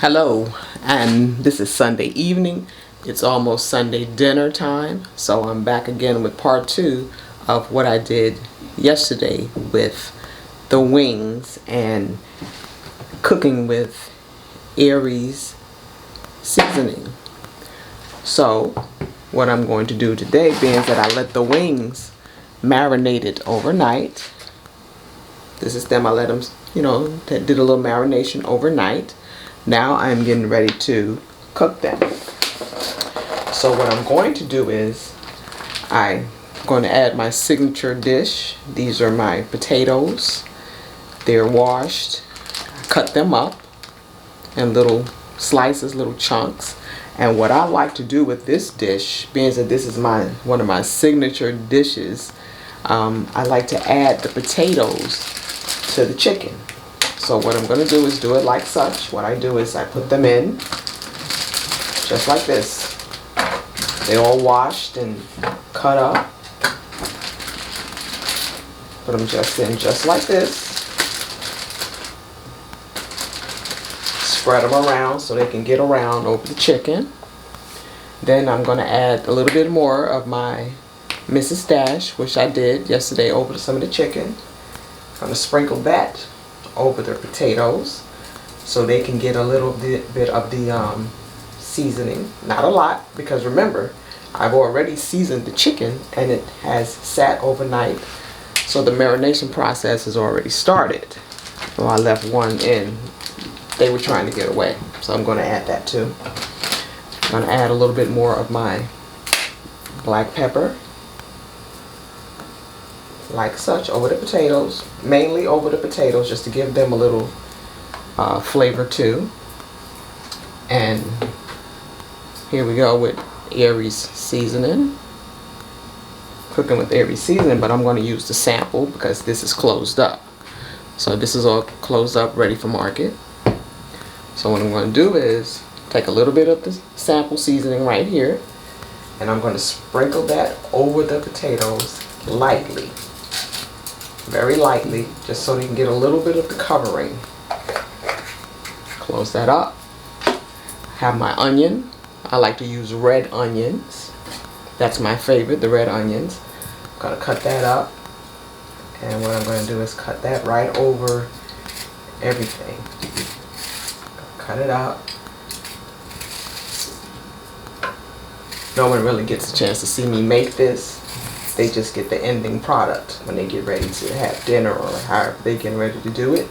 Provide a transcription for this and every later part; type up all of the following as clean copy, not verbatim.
Hello, and this is Sunday evening. It's almost Sunday dinner time, so I'm back again with part 2 of what I did yesterday with the wings and cooking with Arie'S seasoning. So what I'm going to do today, being that I let the wings marinated overnight. This is them, I let them, did a little marination overnight. Now I'm getting ready to cook them. So what I'm going to do is I'm going to add my signature dish. These are my potatoes. They're washed. I cut them up in little slices, little chunks. And what I like to do with this dish, being that this is one of my signature dishes, I like to add the potatoes to the chicken. So what I'm going to do is do it like such. What I do is I put them in just like this. They're all washed and cut up. Put them just in just like this. Spread them around so they can get around over the chicken. Then I'm going to add a little bit more of my Mrs. Dash, which I did yesterday, over some of the chicken. I'm going to sprinkle that over the potatoes so they can get a little bit of the seasoning. Not a lot, because remember, I've already seasoned the chicken and it has sat overnight, so the marination process has already started. So I left one in. They were trying to get away, so I'm going to add that too. I'm going to add a little bit more of my black pepper, like such, over the potatoes, mainly over the potatoes, just to give them a little flavor too. And here we go with Arie'S seasoning. Cooking with Arie'S seasoning, but I'm going to use the sample because this is closed up. So this is all closed up, ready for market. So what I'm going to do is take a little bit of the sample seasoning right here, and I'm going to sprinkle that over the potatoes lightly. Very lightly, just so you can get a little bit of the covering. Close that up. Have my onion. I like to use red onions. That's my favorite, the red onions. I'm going to cut that up. And what I'm going to do is cut that right over everything. Cut it up. No one really gets a chance to see me make this. They just get the ending product when they get ready to have dinner or however they get ready to do it.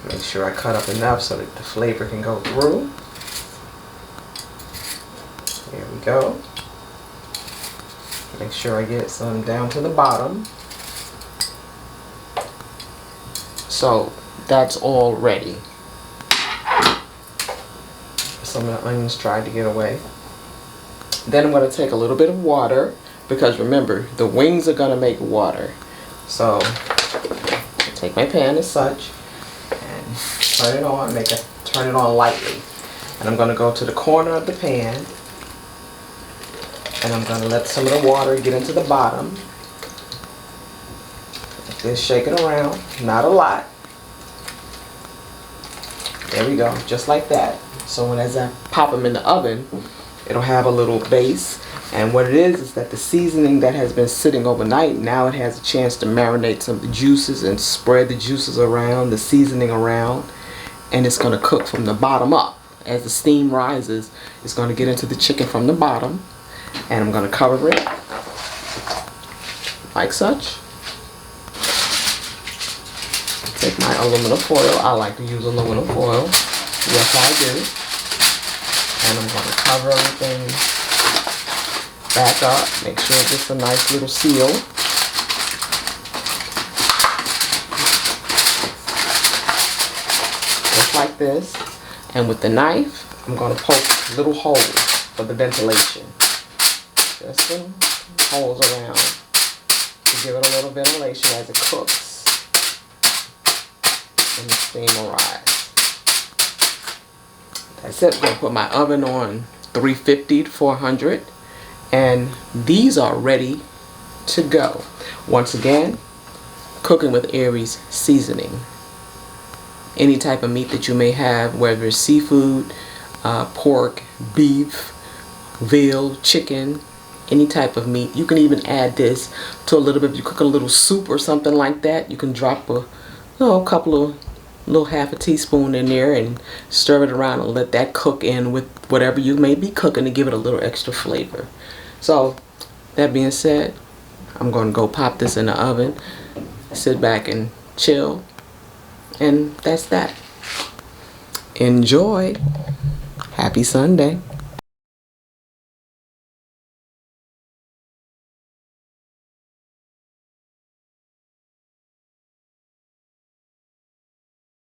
Make sure I cut up enough so that the flavor can go through. There we go. Make sure I get some down to the bottom. So that's all ready. Some of the onions tried to get away. Then I'm going to take a little bit of water, because remember, the wings are going to make water. So take my pan as such and turn it on, turn it on lightly. And I'm going to go to the corner of the pan, and I'm going to let some of the water get into the bottom. Just shake it around, not a lot. There we go, just like that. So as I pop them in the oven, it'll have a little base. And what it is that the seasoning that has been sitting overnight, now it has a chance to marinate some of the juices and spread the juices around, the seasoning around, and it's going to cook from the bottom up. As the steam rises, it's going to get into the chicken from the bottom, and I'm going to cover it like such. Take my aluminum foil. I like to use aluminum foil. Yes, I do. And I'm going to cover everything back up. Make sure it gets a nice little seal. Just like this. And with the knife, I'm going to poke little holes for the ventilation. Just some holes around to give it a little ventilation as it cooks. And the steam will rise. That's it. I'm going to put my oven on 350 to 400. And these are ready to go. Once again, cooking with Arie'S seasoning. any type of meat that you may have, whether it's seafood, pork, beef, veal, chicken, any type of meat. You can even add this to a little bit. If you cook a little soup or something like that, you can drop a couple of little half a teaspoon in there and stir it around and let that cook in with whatever you may be cooking to give it a little extra flavor. So that being said, I'm going to go pop this in the oven, sit back and chill, and that's that. Enjoy. Happy Sunday.